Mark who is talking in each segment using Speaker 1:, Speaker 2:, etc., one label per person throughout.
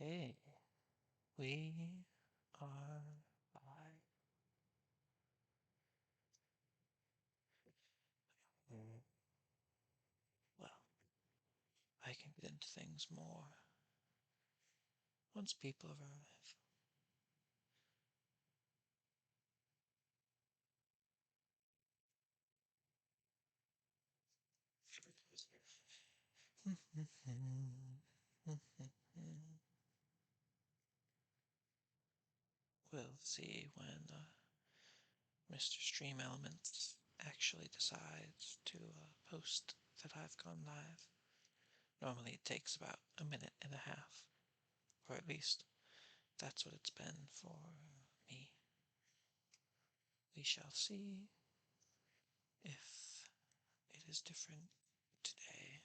Speaker 1: Okay, we are live. Well, I can get into things more once people arrive. We'll see when Mr. Stream Elements actually decides to post that I've gone live. Normally it takes about a minute and a half, or at least that's what it's been for me. We shall see if it is different today.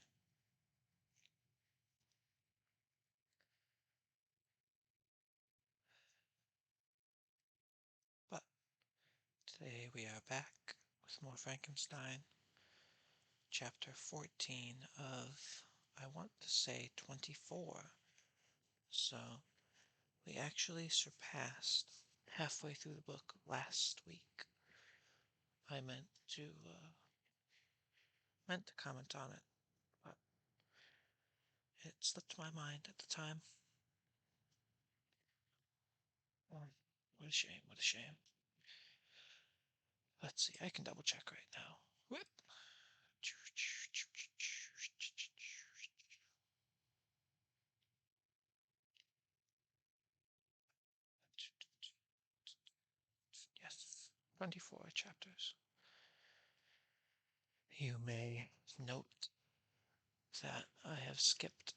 Speaker 1: But today we are back with more Frankenstein, chapter 14 of, I want to say 24. So we actually surpassed halfway through the book last week. I meant to comment on it, but it slipped my mind at the time. What a shame, what a shame. Let's see, I can double check right now. Whoop. Yes, 24 chapters. You may note that I have skipped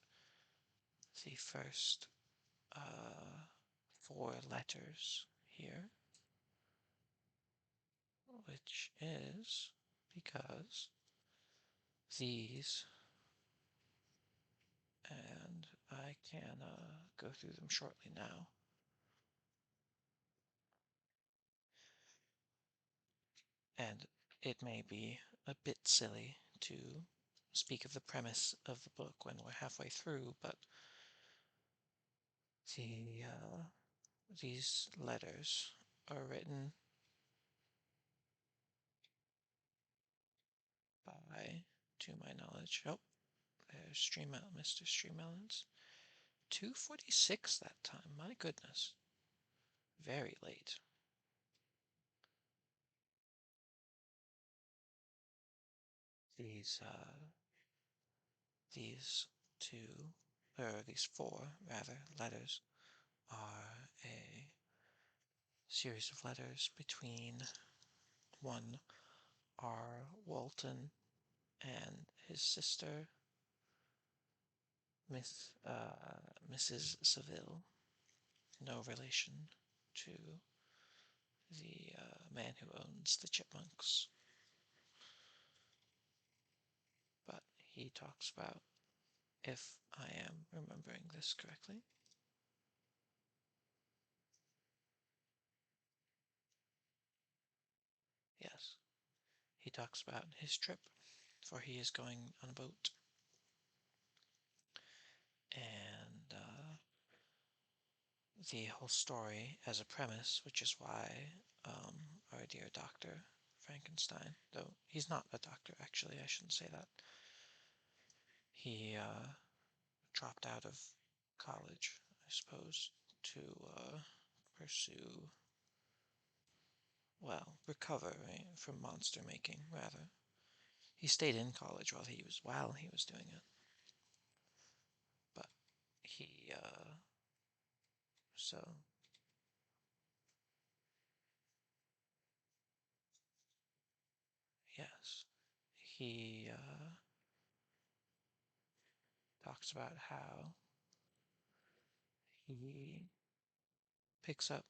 Speaker 1: the first 4 letters here, which is because these, and I can go through them shortly now. And it may be a bit silly to speak of the premise of the book when we're halfway through, but these letters are written by, to my knowledge, oh, there's Mr. Streamelins. 2:46 that time, my goodness. Very late. These two, or these 4, rather, letters are a series of letters between one R. Walton and his sister, Mrs. Seville. No relation to the man who owns the chipmunks. But he talks about, if I am remembering this correctly, yes, he talks about his trip, for he is going on a boat. And the whole story as a premise, which is why our dear Dr. Frankenstein, though he's not a doctor, actually, I shouldn't say that. He dropped out of college, I suppose, to pursue, well, recover, right, from monster making, rather. He stayed in college while he was doing it. But he, so, yes, he talks about how he picks up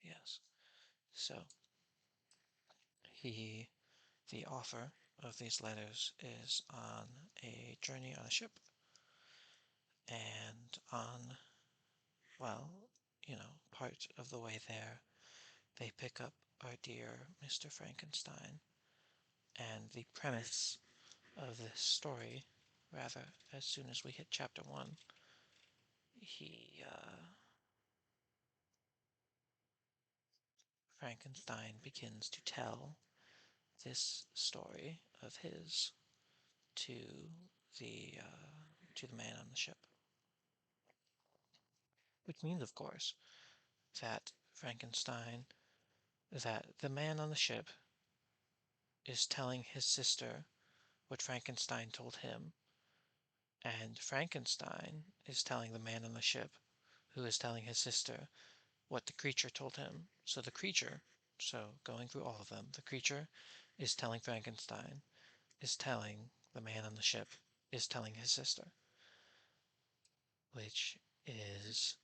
Speaker 1: yes. So he, the author, of these letters is on a journey on a ship, and on, well, part of the way there, they pick up our dear Mr. Frankenstein, and the premise of this story, rather, as soon as we hit chapter 1, he, Frankenstein begins to tell this story of his to the, to the man on the ship. Which means, of course, that that the man on the ship is telling his sister what Frankenstein told him, and Frankenstein is telling the man on the ship, who is telling his sister, what the creature told him. So the creature, going through all of them, the creature is telling Frankenstein, is telling the man on the ship, is telling his sister, which is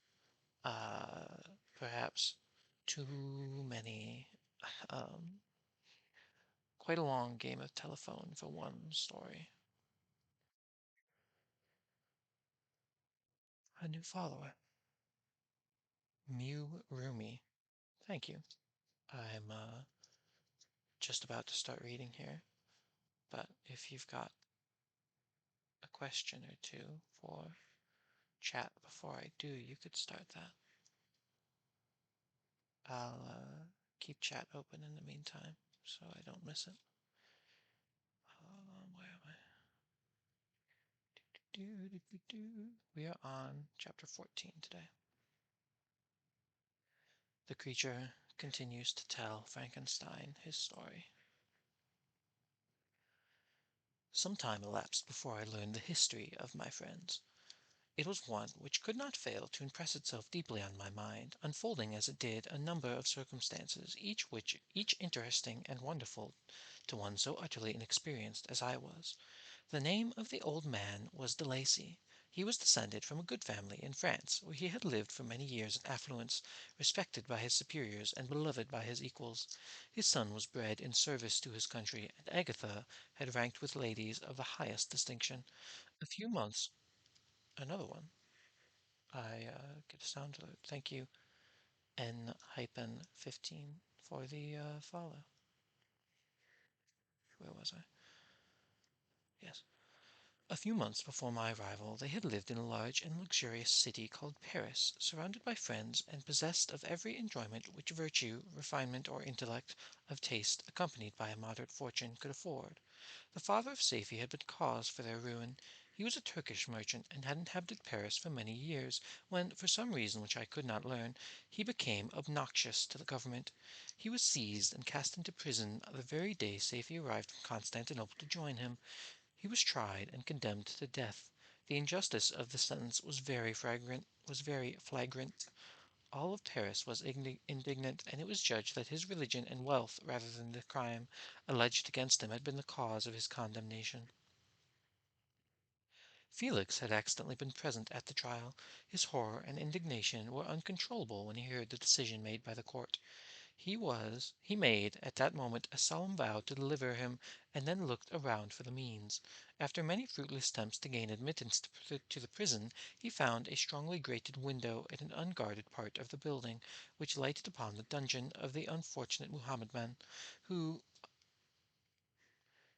Speaker 1: perhaps too many, um, quite a long game of telephone for one story. A new follower. Mew Rumi. Thank you. I'm just about to start reading here, but if you've got a question or two for chat before I do, you could start that. I'll keep chat open in the meantime so I don't miss it. Where am I? We are on chapter 14 today. The creature continues to tell Frankenstein his story. Some time elapsed before I learned the history of my friends. It was one which could not fail to impress itself deeply on my mind, unfolding as it did a number of circumstances, each interesting and wonderful to one so utterly inexperienced as I was. The name of the old man was de Lacy. He was descended from a good family in France, where he had lived for many years in affluence, respected by his superiors and beloved by his equals. His son was bred in service to his country, and Agatha had ranked with ladies of the highest distinction. A few months, another one. I get a sound alert. Thank you, N-15, for the follow. Where was I? Yes. A few months before my arrival, they had lived in a large and luxurious city called Paris, surrounded by friends, and possessed of every enjoyment which virtue, refinement, or intellect of taste, accompanied by a moderate fortune, could afford. The father of Safie had been cause for their ruin. He was a Turkish merchant, and had inhabited Paris for many years, when, for some reason which I could not learn, he became obnoxious to the government. He was seized and cast into prison the very day Safie arrived from Constantinople to join him. He was tried and condemned to death. The injustice of the sentence was very flagrant. All of Paris was indignant, and it was judged that his religion and wealth, rather than the crime alleged against him, had been the cause of his condemnation. Felix had accidentally been present at the trial. His horror and indignation were uncontrollable when he heard the decision made by the court. He made, at that moment, a solemn vow to deliver him, and then looked around for the means. After many fruitless attempts to gain admittance to the prison, he found a strongly grated window in an unguarded part of the building, which lighted upon the dungeon of the unfortunate Muhammadan, who,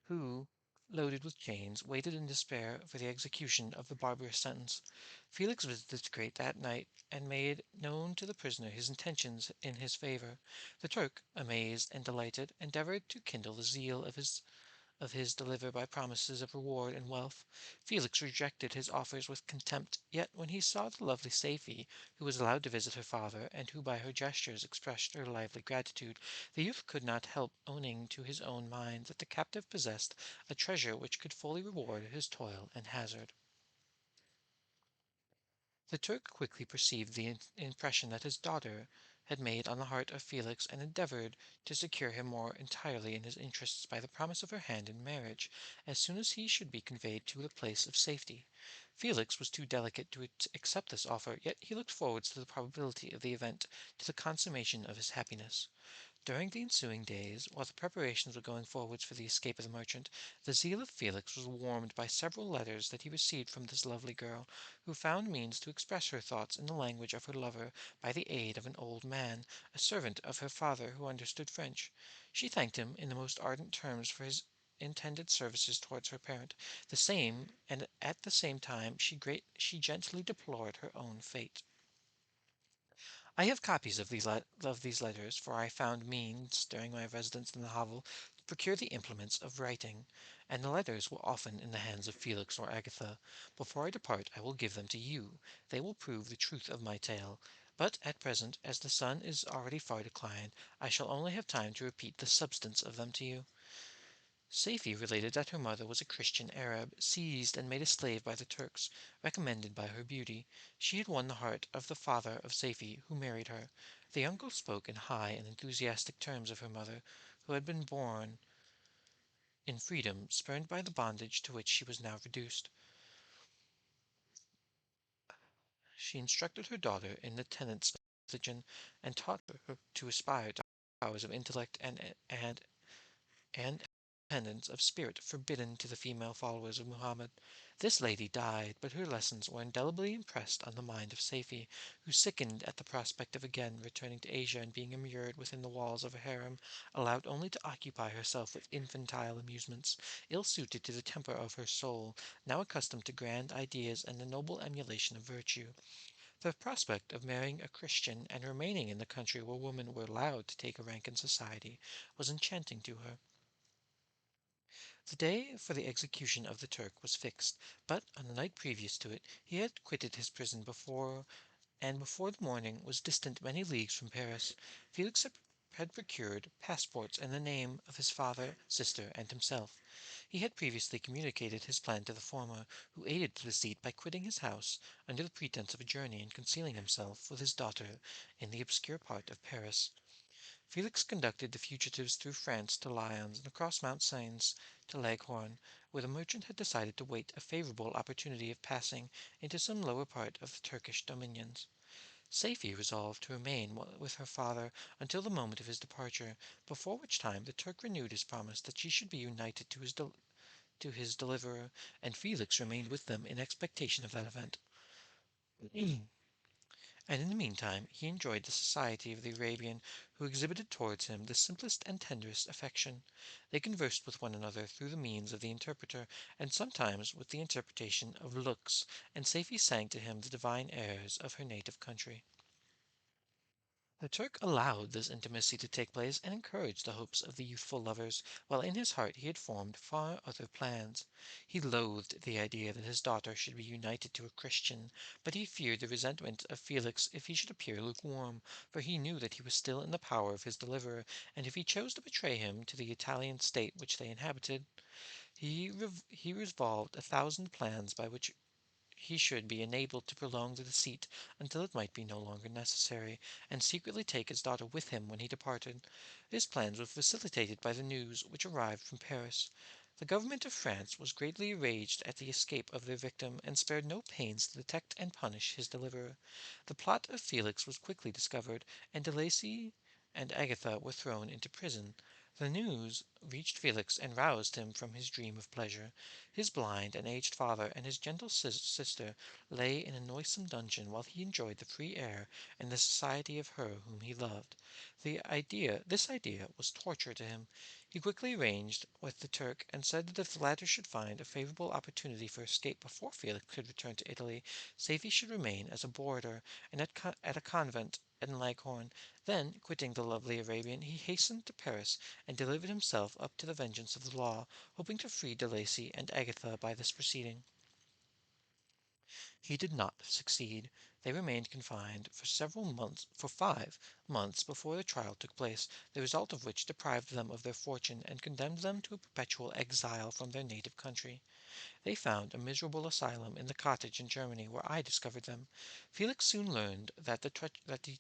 Speaker 1: who, loaded with chains, waited in despair for the execution of the barbarous sentence. Felix visited the grate that night, and made known to the prisoner his intentions in his favor. The Turk, amazed and delighted, endeavored to kindle the zeal of his deliverer by promises of reward and wealth. Felix rejected his offers with contempt, yet when he saw the lovely Safie, who was allowed to visit her father, and who by her gestures expressed her lively gratitude, the youth could not help owning to his own mind that the captive possessed a treasure which could fully reward his toil and hazard. The Turk quickly perceived the impression that his daughter had made on the heart of Felix, and endeavored to secure him more entirely in his interests by the promise of her hand in marriage, as soon as he should be conveyed to a place of safety. Felix was too delicate to accept this offer, yet he looked forward to the probability of the event, to the consummation of his happiness. During the ensuing days, while the preparations were going forwards for the escape of the merchant, the zeal of Felix was warmed by several letters that he received from this lovely girl, who found means to express her thoughts in the language of her lover by the aid of an old man, a servant of her father who understood French. She thanked him in the most ardent terms for his intended services towards her parent, and at the same time she gently deplored her own fate. I have copies of these letters, for I found means, during my residence in the hovel, to procure the implements of writing, and the letters were often in the hands of Felix or Agatha. Before I depart I will give them to you. They will prove the truth of my tale. But at present, as the sun is already far declined, I shall only have time to repeat the substance of them to you. Saifi related that her mother was a Christian Arab, seized and made a slave by the Turks, recommended by her beauty. She had won the heart of the father of Saifi, who married her. The uncle spoke in high and enthusiastic terms of her mother, who had been born in freedom, spurned by the bondage to which she was now reduced. She instructed her daughter in the tenets of religion, and taught her to aspire to powers of intellect and independence of spirit forbidden to the female followers of Muhammad. This lady died, but her lessons were indelibly impressed on the mind of Saifi, who sickened at the prospect of again returning to Asia and being immured within the walls of a harem, allowed only to occupy herself with infantile amusements, ill suited to the temper of her soul, now accustomed to grand ideas and the noble emulation of virtue. The prospect of marrying a Christian and remaining in the country where women were allowed to take a rank in society was enchanting to her. The day for the execution of the Turk was fixed, but on the night previous to it he had quitted his prison before the morning was distant many leagues from Paris. Felix had procured passports in the name of his father, sister, and himself. He had previously communicated his plan to the former, who aided the deceit by quitting his house under the pretence of a journey and concealing himself with his daughter in the obscure part of Paris. Felix conducted the fugitives through France to Lyons and across Mount Sains to Leghorn, where the merchant had decided to wait a favorable opportunity of passing into some lower part of the Turkish dominions. Saifi resolved to remain with her father until the moment of his departure, before which time the Turk renewed his promise that she should be united to his deliverer, and Felix remained with them in expectation of that event. And in the meantime he enjoyed the society of the Arabian, who exhibited towards him the simplest and tenderest affection. They conversed with one another through the means of the interpreter, and sometimes with the interpretation of looks, and Saifi sang to him the divine airs of her native country. The Turk allowed this intimacy to take place and encouraged the hopes of the youthful lovers, while in his heart he had formed far other plans. He loathed the idea that his daughter should be united to a Christian, but he feared the resentment of Felix if he should appear lukewarm, for he knew that he was still in the power of his deliverer, and if he chose to betray him to the Italian state which they inhabited, he revolved 1,000 plans by which he should be enabled to prolong the deceit until it might be no longer necessary, and secretly take his daughter with him when he departed. His plans were facilitated by the news which arrived from Paris. The government of France was greatly enraged at the escape of their victim, and spared no pains to detect and punish his deliverer. The plot of Felix was quickly discovered, and De Lacy and Agatha were thrown into prison. The news reached Felix and roused him from his dream of pleasure. His blind and aged father and his gentle sister lay in a noisome dungeon while he enjoyed the free air and the society of her whom he loved. This idea was torture to him. He quickly arranged with the Turk, and said that if the latter should find a favorable opportunity for escape before Felix could return to Italy, Saifi should remain as a boarder and at a convent in Leghorn. Then, quitting the lovely Arabian, he hastened to Paris and delivered himself up to the vengeance of the law, hoping to free De Lacy and Agatha by this proceeding. He did not succeed. They remained confined for 5 months before the trial took place, the result of which deprived them of their fortune and condemned them to a perpetual exile from their native country. They found a miserable asylum in the cottage in Germany where I discovered them. Felix soon learned that the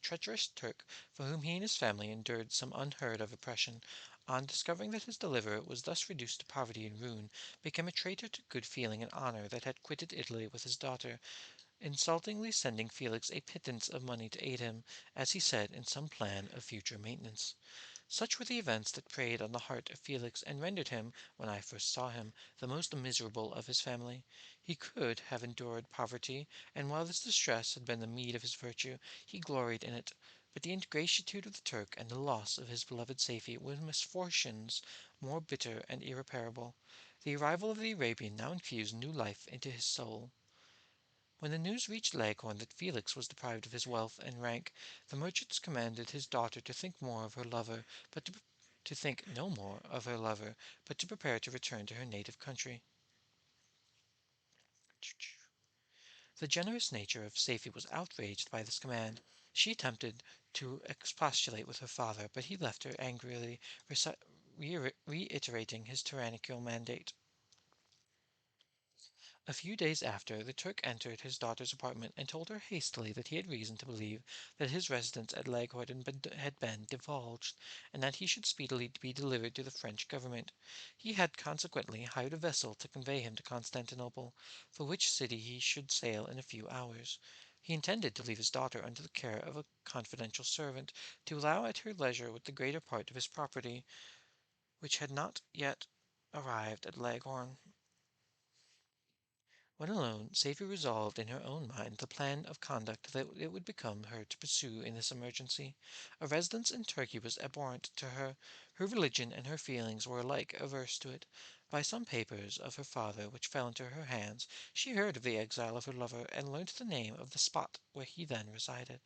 Speaker 1: treacherous Turk, for whom he and his family endured some unheard of oppression, on discovering that his deliverer was thus reduced to poverty and ruin, became a traitor to good feeling and honor that had quitted Italy with his daughter, insultingly sending Felix a pittance of money to aid him, as he said, in some plan of future maintenance. Such were the events that preyed on the heart of Felix, and rendered him, when I first saw him, the most miserable of his family. He could have endured poverty, and while this distress had been the meed of his virtue, he gloried in it. But the ingratitude of the Turk and the loss of his beloved Safie were misfortunes more bitter and irreparable. The arrival of the Arabian now infused new life into his soul. When the news reached Leghorn that Felix was deprived of his wealth and rank, the merchants commanded his daughter to think more of her lover, but to think no more of her lover, but to prepare to return to her native country. The generous nature of Safie was outraged by this command. She attempted to expostulate with her father, but he left her angrily, reiterating his tyrannical mandate. A few days after, the Turk entered his daughter's apartment and told her hastily that he had reason to believe that his residence at Leghorn had been divulged, and that he should speedily be delivered to the French government. He had consequently hired a vessel to convey him to Constantinople, for which city he should sail in a few hours. He intended to leave his daughter under the care of a confidential servant, to allow at her leisure with the greater part of his property, which had not yet arrived at Leghorn. When alone, Safie resolved in her own mind the plan of conduct that it would become her to pursue in this emergency. A residence in Turkey was abhorrent to her. Her religion and her feelings were alike averse to it. By some papers of her father which fell into her hands, she heard of the exile of her lover, and learnt the name of the spot where he then resided.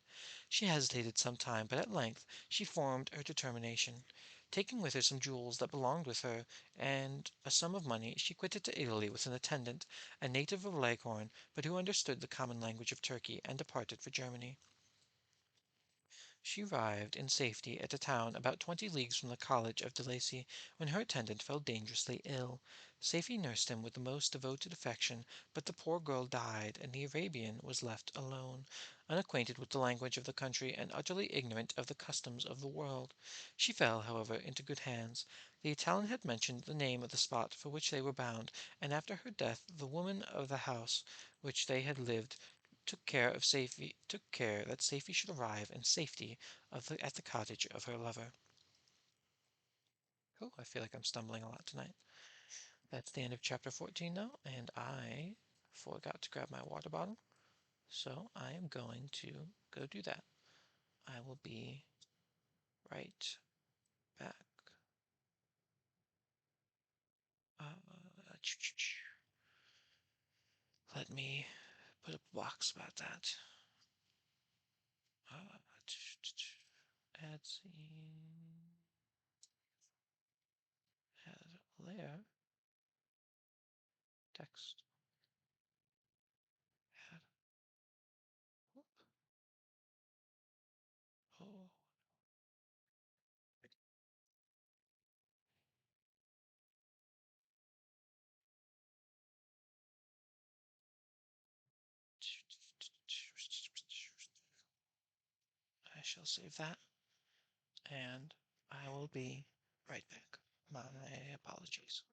Speaker 1: She hesitated some time, but at length she formed her determination. Taking with her some jewels that belonged with her, and a sum of money, she quitted to Italy with an attendant, a native of Leghorn, but who understood the common language of Turkey, and departed for Germany. She arrived in safety at a town about 20 leagues from the college of Delacy, when her attendant fell dangerously ill. Safie nursed him with the most devoted affection, but the poor girl died, and the Arabian was left alone, unacquainted with the language of the country, and utterly ignorant of the customs of the world. She fell, however, into good hands. The Italian had mentioned the name of the spot for which they were bound, and after her death the woman of the house which they had lived took care that Safie should arrive in safety at the cottage of her lover. Oh, I feel like I'm stumbling a lot tonight. That's the end of chapter 14 now, and I forgot to grab my water bottle, so I am going to go do that. I will be right back. Let me put a box about that. Add scene. Add layer. Text. Add. Whoop. Oh. I shall save that, and I will be right back. My apologies.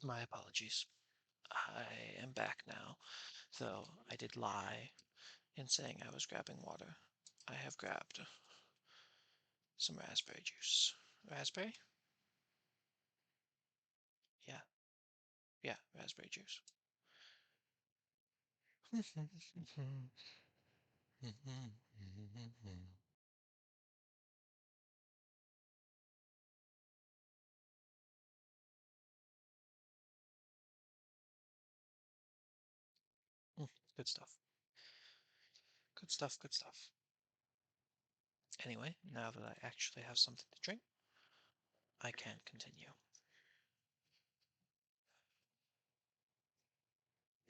Speaker 1: My apologies. I am back now, though I did lie in saying I was grabbing water. I have grabbed some raspberry juice. Raspberry? Yeah, yeah, raspberry juice. Good stuff. Good stuff, good stuff. Anyway, now that I actually have something to drink, I can continue.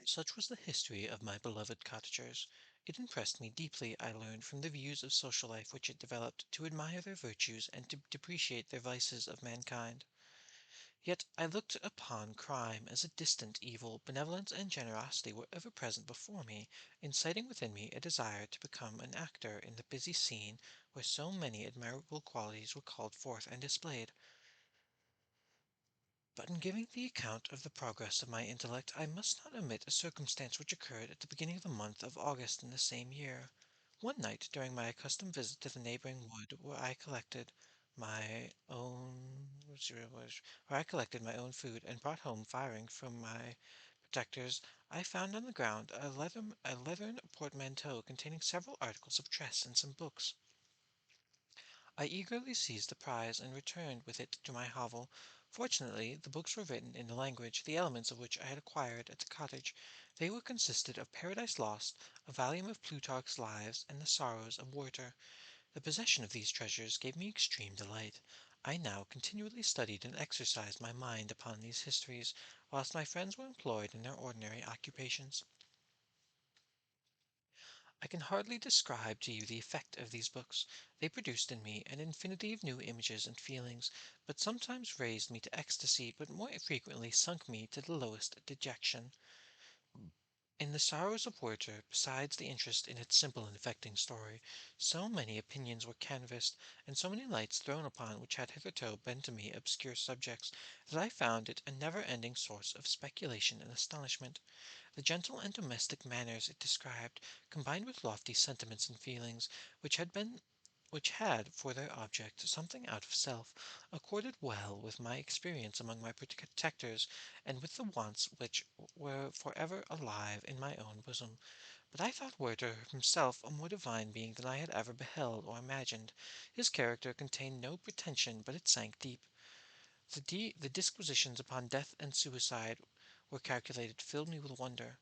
Speaker 1: Such was the history of my beloved cottagers. It impressed me deeply, I learned, from the views of social life which it developed, to admire their virtues and to depreciate their vices of mankind. Yet I looked upon crime as a distant evil. Benevolence and generosity were ever present before me, inciting within me a desire to become an actor in the busy scene where so many admirable qualities were called forth and displayed. But in giving the account of the progress of my intellect, I must not omit a circumstance which occurred at the beginning of the month of August in the same year. One night, during my accustomed visit to the neighboring wood, where I collected my own food and brought home firing from my protectors, I found on the ground a leathern portmanteau containing several articles of dress and some books. I eagerly seized the prize and returned with it to my hovel. Fortunately, the books were written in a language, the elements of which I had acquired at the cottage. They were consisted of Paradise Lost, a volume of Plutarch's Lives, and the Sorrows of Werter. The possession of these treasures gave me extreme delight. I now continually studied and exercised my mind upon these histories, whilst my friends were employed in their ordinary occupations. I can hardly describe to you the effect of these books. They produced in me an infinity of new images and feelings, but sometimes raised me to ecstasy, but more frequently sunk me to the lowest dejection. In the Sorrows of Werter, besides the interest in its simple and affecting story, so many opinions were canvassed, and so many lights thrown upon which had hitherto been to me obscure subjects, that I found it a never-ending source of speculation and astonishment. The gentle and domestic manners it described, combined with lofty sentiments and feelings, which had for their object something out of self, accorded well with my experience among my protectors, and with the wants which were for ever alive in my own bosom. But I thought Werther himself a more divine being than I had ever beheld or imagined. His character contained no pretension, but it sank deep. The disquisitions upon death and suicide were calculated filled me with wonder.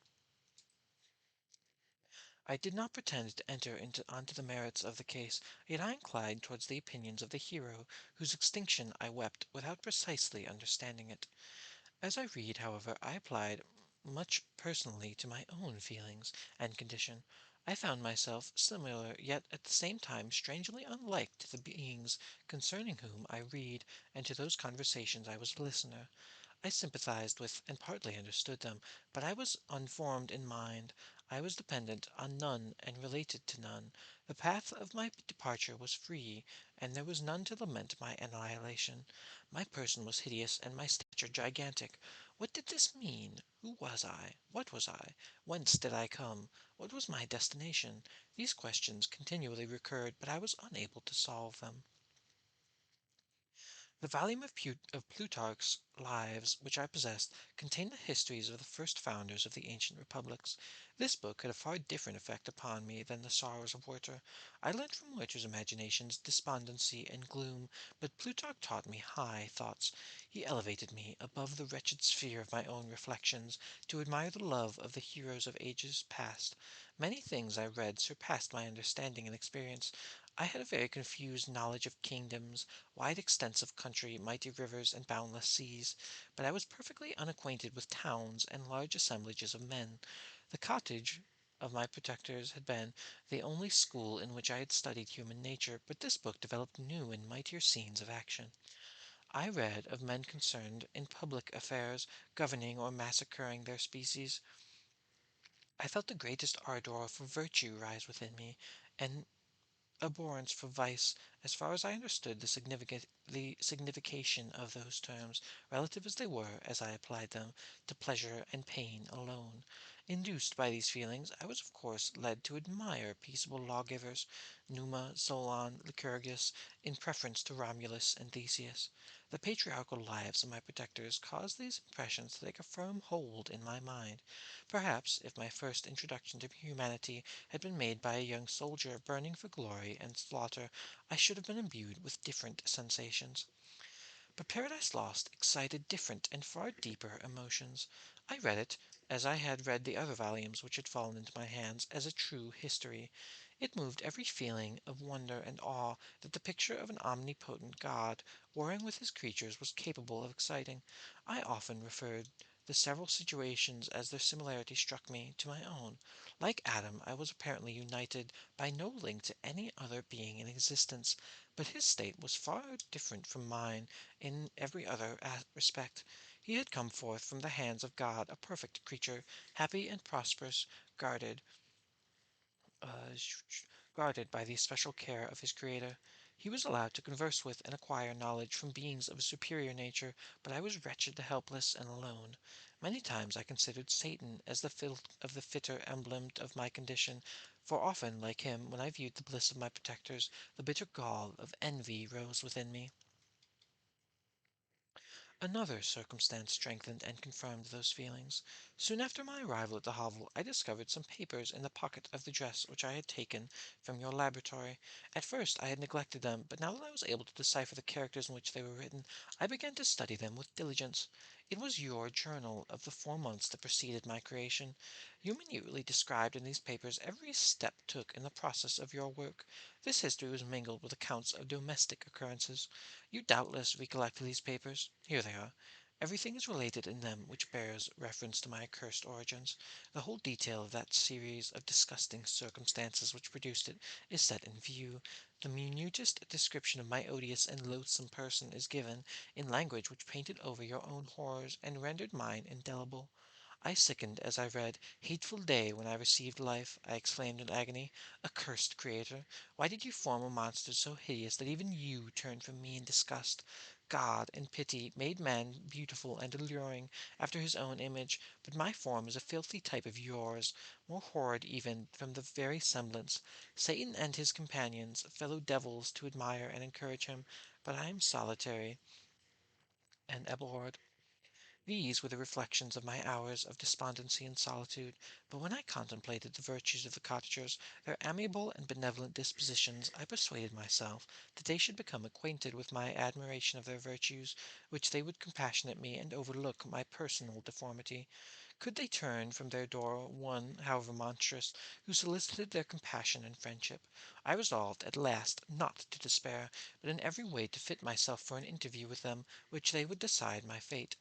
Speaker 1: I did not pretend to enter onto the merits of the case, yet I inclined towards the opinions of the hero, whose extinction I wept without precisely understanding it. As I read, however, I applied much personally to my own feelings and condition. I found myself similar, yet at the same time strangely unlike to the beings concerning whom I read, and to those conversations I was a listener. I sympathized with and partly understood them, but I was unformed in mind. I was dependent on none and related to none. The path of my departure was free, and there was none to lament my annihilation. My person was hideous and my stature gigantic. What did this mean? Who was I? What was I? Whence did I come? What was my destination? These questions continually recurred, but I was unable to solve them. The volume of Plutarch's Lives which I possessed contained the histories of the first founders of the ancient republics. This book had a far different effect upon me than the Sorrows of Werter. I learnt from Werter's imaginations despondency and gloom, but Plutarch taught me high thoughts. He elevated me above the wretched sphere of my own reflections, to admire the love of the heroes of ages past. Many things I read surpassed my understanding and experience. I had a very confused knowledge of kingdoms, wide extents of country, mighty rivers, and boundless seas, but I was perfectly unacquainted with towns and large assemblages of men. The cottage of my protectors had been the only school in which I had studied human nature, but this book developed new and mightier scenes of action. I read of men concerned in public affairs, governing or massacring their species. I felt the greatest ardor for virtue rise within me, and abhorrence for vice, as far as I understood the signification of those terms, relative as they were as I applied them to pleasure and pain alone. Induced by these feelings, I was of course led to admire peaceable lawgivers, Numa, Solon, Lycurgus, in preference to Romulus and Theseus. The patriarchal lives of my protectors caused these impressions to take a firm hold in my mind. Perhaps, if my first introduction to humanity had been made by a young soldier burning for glory and slaughter, I should have been imbued with different sensations. But Paradise Lost excited different and far deeper emotions. I read it, as I had read the other volumes which had fallen into my hands, as a true history. It moved every feeling of wonder and awe that the picture of an omnipotent God, warring with his creatures, was capable of exciting. I often referred the several situations as their similarity struck me to my own. Like Adam, I was apparently united by no link to any other being in existence, but his state was far different from mine in every other respect. He had come forth from the hands of God a perfect creature, happy and prosperous, guarded uh, guarded by the special care of his Creator. He was allowed to converse with and acquire knowledge from beings of a superior nature, but I was wretched, helpless, and alone. Many times I considered Satan as the filth of the fitter emblem of my condition, for often, like him, when I viewed the bliss of my protectors, the bitter gall of envy rose within me. Another circumstance strengthened and confirmed those feelings. Soon after my arrival at the hovel I discovered some papers in the pocket of the dress which I had taken from your laboratory. At first I had neglected them, but now that I was able to decipher the characters in which they were written, I began to study them with diligence. It was your journal of the 4 months that preceded my creation. You minutely described in these papers every step took in the process of your work. This history was mingled with accounts of domestic occurrences. You doubtless recollect these papers. Here they are. Everything is related in them which bears reference to my accursed origins. The whole detail of that series of disgusting circumstances which produced it is set in view. The minutest description of my odious and loathsome person is given, in language which painted over your own horrors and rendered mine indelible. I sickened as I read. Hateful day when I received life! I exclaimed in agony. Accursed Creator! Why did you form a monster so hideous that even you turned from me in disgust? God, in pity, made man beautiful and alluring after his own image, but my form is a filthy type of yours, more horrid even from the very semblance. Satan and his companions, fellow devils to admire and encourage him, but I am solitary and abhorred. These were the reflections of my hours of despondency and solitude, but when I contemplated the virtues of the cottagers, their amiable and benevolent dispositions, I persuaded myself that they should become acquainted with my admiration of their virtues, which they would compassionate me and overlook my personal deformity. Could they turn from their door one, however monstrous, who solicited their compassion and friendship? I resolved at last not to despair, but in every way to fit myself for an interview with them, which they would decide my fate.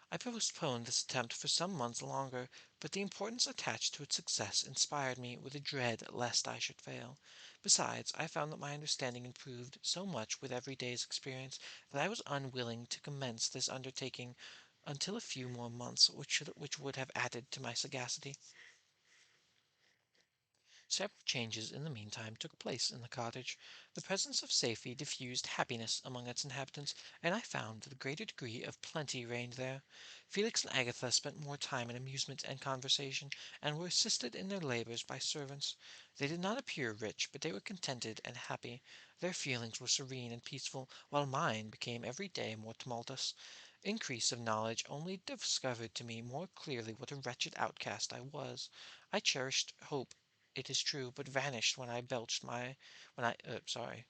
Speaker 1: I postponed this attempt for some months longer, but the importance attached to its success inspired me with a dread lest I should fail. Besides, I found that my understanding improved so much with every day's experience that I was unwilling to commence this undertaking until a few more months which would have added to my sagacity. Several changes in the meantime took place in the cottage. The presence of safety diffused happiness among its inhabitants, and I found that a greater degree of plenty reigned there. Felix and Agatha spent more time in amusement and conversation, and were assisted in their labours by servants. They did not appear rich, but they were contented and happy. Their feelings were serene and peaceful, while mine became every day more tumultuous. Increase of knowledge only discovered to me more clearly what a wretched outcast I was. I cherished hope, it is true, but vanished when I belched my when I sorry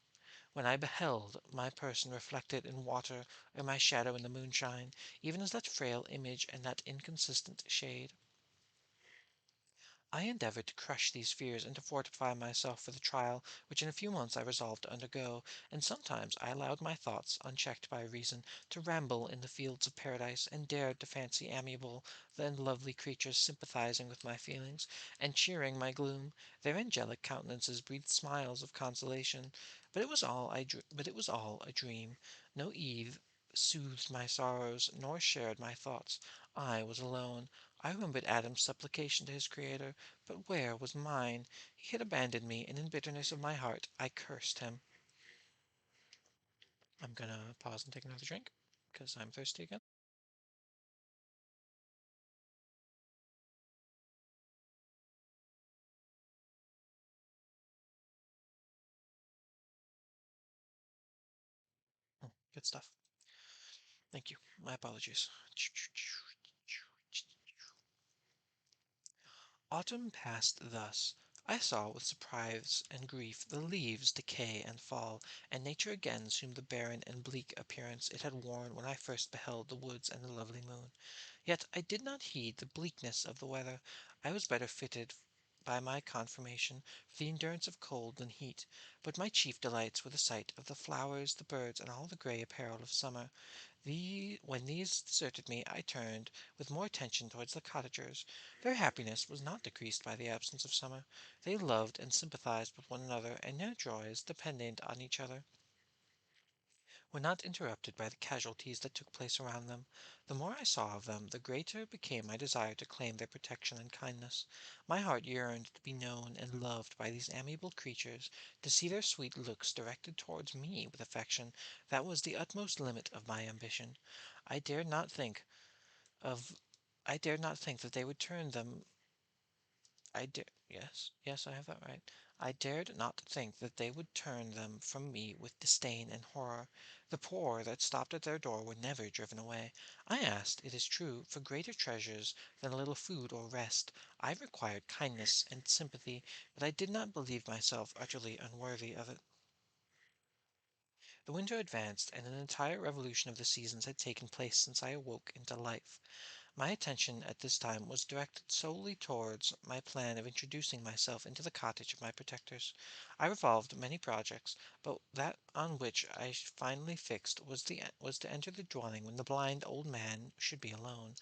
Speaker 1: when I beheld my person reflected in water or my shadow in the moonshine, even as that frail image and that inconsistent shade. I endeavored to crush these fears and to fortify myself for the trial which in a few months I resolved to undergo, and sometimes I allowed my thoughts, unchecked by reason, to ramble in the fields of paradise, and dared to fancy amiable and lovely creatures sympathizing with my feelings, and cheering my gloom. Their angelic countenances breathed smiles of consolation, but it was all a dream. No Eve soothed my sorrows, nor shared my thoughts. I was alone. I remembered Adam's supplication to his Creator, but where was mine? He had abandoned me, and in bitterness of my heart I cursed him. I'm gonna pause and take another drink, because I'm thirsty again. Good stuff. Thank you. My apologies. Autumn passed thus. I saw with surprise and grief the leaves decay and fall, and nature again assumed the barren and bleak appearance it had worn when I first beheld the woods and the lovely moon. Yet I did not heed the bleakness of the weather. I was better fitted by my conformation for the endurance of cold than heat, but my chief delights were the sight of the flowers, the birds, and all the gray apparel of summer. When these deserted me, I turned with more attention towards the cottagers. Their happiness was not decreased by the absence of summer. They loved and sympathized with one another, and their joys, dependent on each other, were not interrupted by the casualties that took place around them. The more I saw of them, the greater became my desire to claim their protection and kindness. My heart yearned to be known and loved by these amiable creatures, to see their sweet looks directed towards me with affection. That was the utmost limit of my ambition. I dared not think of I dared not think that they would turn them yes, I have that right. I dared not think that they would turn them from me with disdain and horror. The poor that stopped at their door were never driven away. I asked, it is true, for greater treasures than a little food or rest. I required kindness and sympathy, but I did not believe myself utterly unworthy of it. The winter advanced, and an entire revolution of the seasons had taken place since I awoke into life. My attention at this time was directed solely towards my plan of introducing myself into the cottage of my protectors. I revolved many projects, but that on which I finally fixed was to enter the dwelling when the blind old man should be alone.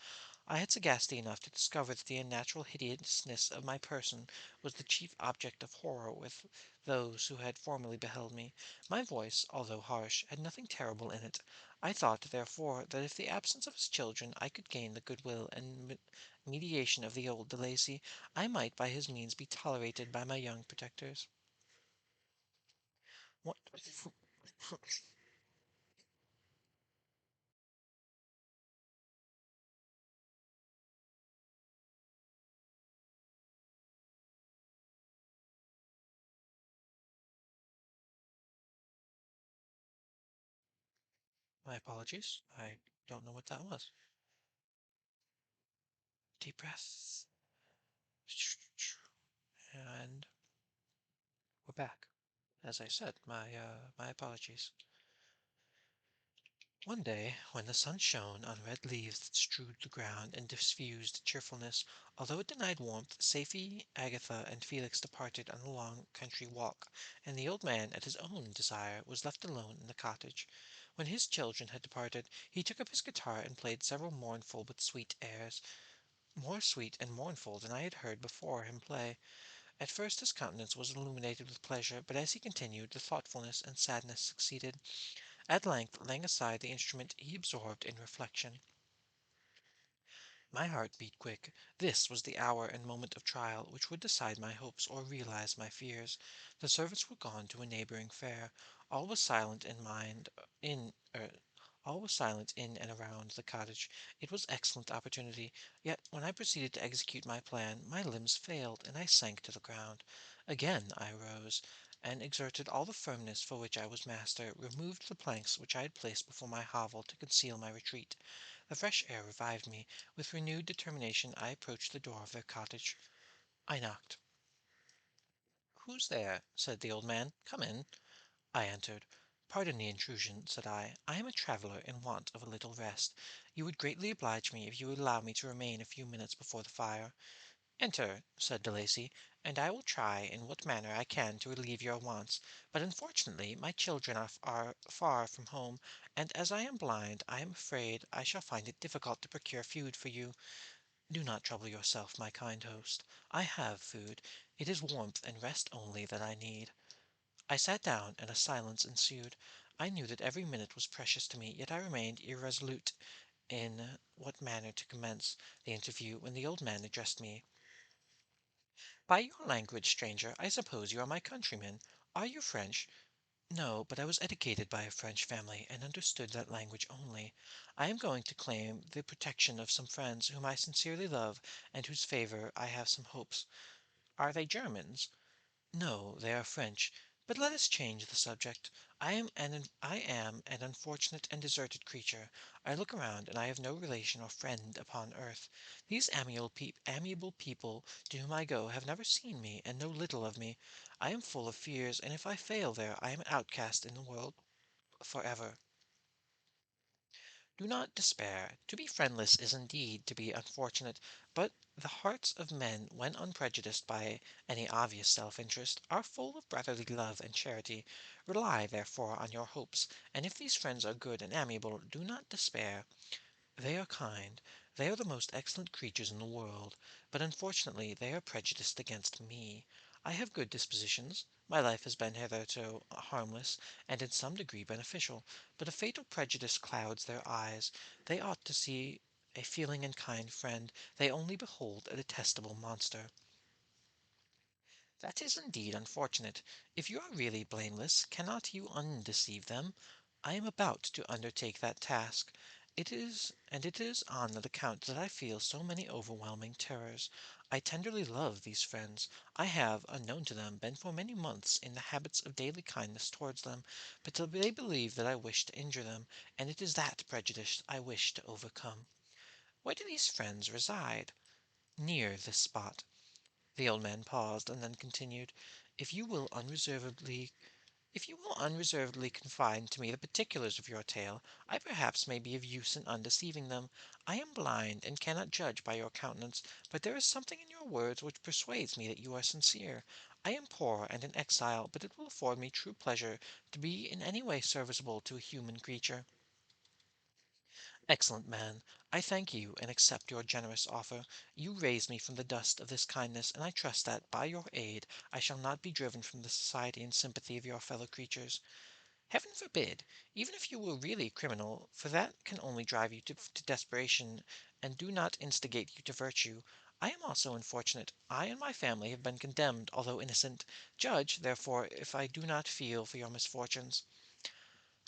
Speaker 1: I had sagacity enough to discover that the unnatural hideousness of my person was the chief object of horror with those who had formerly beheld me. My voice, although harsh, had nothing terrible in it. I thought, therefore, that if the absence of his children I could gain the goodwill and mediation of the old De Lacy, I might by his means be tolerated by my young protectors. What? My apologies. I don't know what that was. Deep breath. And we're back. As I said, my apologies. One day, when the sun shone on red leaves that strewed the ground and diffused cheerfulness, although it denied warmth, Safie, Agatha, and Felix departed on a long country walk, and the old man, at his own desire, was left alone in the cottage. When his children had departed, he took up his guitar and played several mournful but sweet airs, more sweet and mournful than I had heard before him play. At first his countenance was illuminated with pleasure, but as he continued, the thoughtfulness and sadness succeeded. At length, laying aside the instrument, he absorbed in reflection. My heart beat quick. This was the hour and moment of trial which would decide my hopes or realize my fears. The servants were gone to a neighboring fair. All was silent in mind in all was silent in and around the cottage. It was excellent opportunity, yet when I proceeded to execute my plan, my limbs failed, and I sank to the ground. Again I rose, and exerted all the firmness for which I was master, removed the planks which I had placed before my hovel to conceal my retreat. The fresh air revived me. With renewed determination I approached the door of their cottage. I knocked. "Who's there?" said the old man. "Come in." I entered. "Pardon the intrusion," said I. "I am a traveller in want of a little rest. You would greatly oblige me if you would allow me to remain a few minutes before the fire." "Enter," said De Lacy, "and I will try in what manner I can to relieve your wants. But unfortunately my children are far from home, and as I am blind I am afraid I shall find it difficult to procure food for you. Do not trouble yourself, my kind host. I have food. It is warmth and rest only that I need." I sat down, and a silence ensued. I knew that every minute was precious to me, yet I remained irresolute. in what manner to commence the interview when the old man addressed me. "By your language, stranger, I suppose you are my countryman. Are you French?" "No, but I was educated by a French family, and understood that language only. I am going to claim the protection of some friends whom I sincerely love, and whose favor I have some hopes." "Are they Germans?" "No, they are French. But let us change the subject. I am an unfortunate and deserted creature. I look around, and I have no relation or friend upon earth. These amiable people to whom I go have never seen me, and know little of me. I am full of fears, and if I fail there I am an outcast in the world forever. Do not despair. To be friendless is indeed to be unfortunate, but the hearts of men, when unprejudiced by any obvious self-interest, are full of brotherly love and charity. Rely, therefore, on your hopes, and if these friends are good and amiable, do not despair. They are kind. They are the most excellent creatures in the world, but unfortunately they are prejudiced against me. I have good dispositions. My life has been hitherto harmless, and in some degree beneficial, but a fatal prejudice clouds their eyes. They ought to see a feeling and kind friend. They only behold a detestable monster. That is indeed unfortunate. If you are really blameless, cannot you undeceive them? I am about to undertake that task. It is on that account that I feel so many overwhelming terrors. I tenderly love these friends. I have, unknown to them, been for many months in the habits of daily kindness towards them, but they believe that I wish to injure them, and it is that prejudice I wish to overcome. Where do these friends reside? Near this spot. The old man paused, and then continued, "If you will unreservedly if you will unreservedly confide to me the particulars of your tale, I perhaps may be of use in undeceiving them. I am blind, and cannot judge by your countenance, but there is something in your words which persuades me that you are sincere. I am poor and an exile, but it will afford me true pleasure to be in any way serviceable to a human creature." "Excellent man, I thank you and accept your generous offer. You raise me from the dust of this kindness, and I trust that, by your aid, I shall not be driven from the society and sympathy of your fellow creatures." "Heaven forbid! Even if you were really criminal, for that can only drive you to desperation, and do not instigate you to virtue. I am also unfortunate. I and my family have been condemned, although innocent. Judge, therefore, if I do not feel for your misfortunes."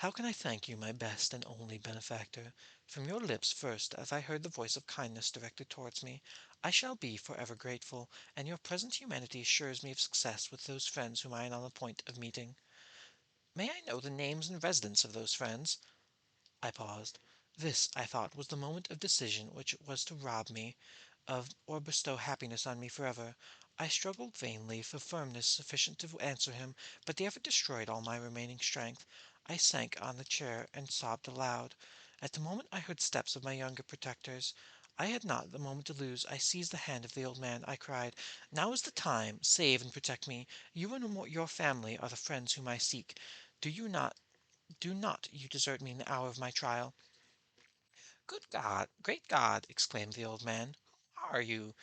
Speaker 1: "How can I thank you, my best and only benefactor? From your lips first have I heard the voice of kindness directed towards me. I shall be forever grateful, and your present humanity assures me of success with those friends whom I am on the point of meeting." "May I know the names and residence of those friends?" I paused. This, I thought, was the moment of decision which was to rob me of or bestow happiness on me forever. I struggled vainly for firmness sufficient to answer him, but the effort destroyed all my remaining strength. I sank on the chair and sobbed aloud. At the moment I heard steps of my younger protectors. I had not the moment to lose. I seized the hand of the old man. I cried, "Now is the time! Save and protect me! You and your family are the friends whom I seek. Do not you desert me in the hour of my trial." "Good God! Great God!" exclaimed the old man. "Who are you?"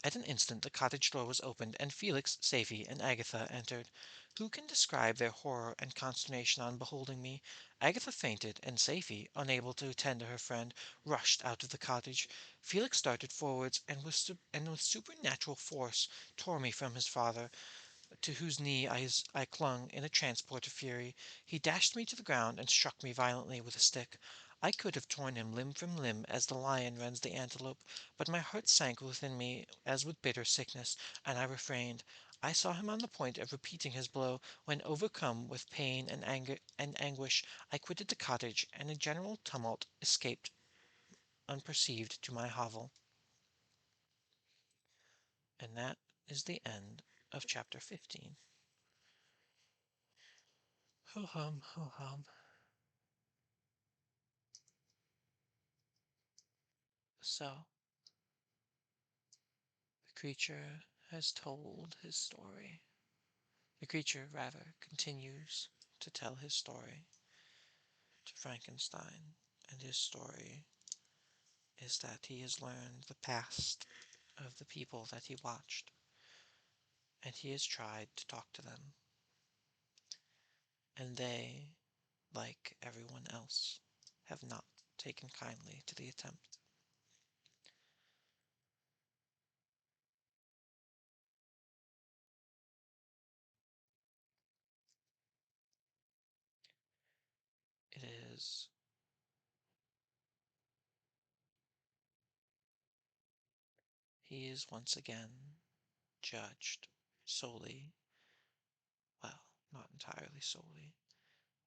Speaker 1: At an instant the cottage door was opened, and Felix, Safie, and Agatha entered. Who can describe their horror and consternation on beholding me? Agatha fainted, and Safie, unable to attend to her friend, rushed out of the cottage. Felix started forwards, and with supernatural force tore me from his father, to whose knee I clung in a transport of fury. He dashed me to the ground and struck me violently with a stick. I could have torn him limb from limb as the lion rends the antelope, but my heart sank within me as with bitter sickness, and I refrained. I saw him on the point of repeating his blow, when, overcome with pain and anger and anguish, I quitted the cottage, and in a general tumult escaped unperceived to my hovel. And that is the end of chapter 15. Ho hum, ho hum. So, the creature has told his story. The creature, rather, continues to tell his story to Frankenstein, and his story is that he has learned the past of the people that he watched, and he has tried to talk to them, and they, like everyone else, have not taken kindly to the attempt. It is he is once again judged solely, well, not entirely solely,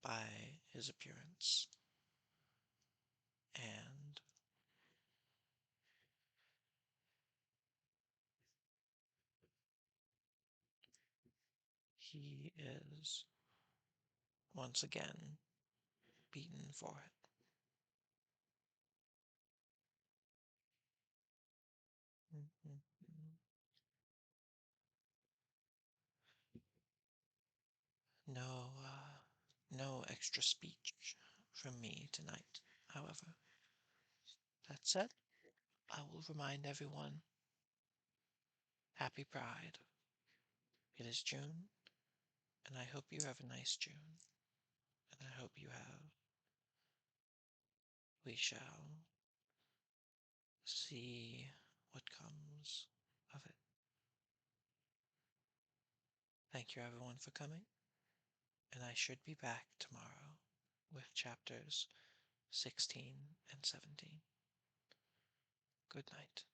Speaker 1: by his appearance. And he is once again beaten for it. Mhm. No, no extra speech from me tonight, however. That said, I will remind everyone, happy Pride. It is June, and I hope you have a nice June. And I hope you have. We shall see what comes of it. Thank you, everyone, for coming, and I should be back tomorrow with chapters 16 and 17. Good night.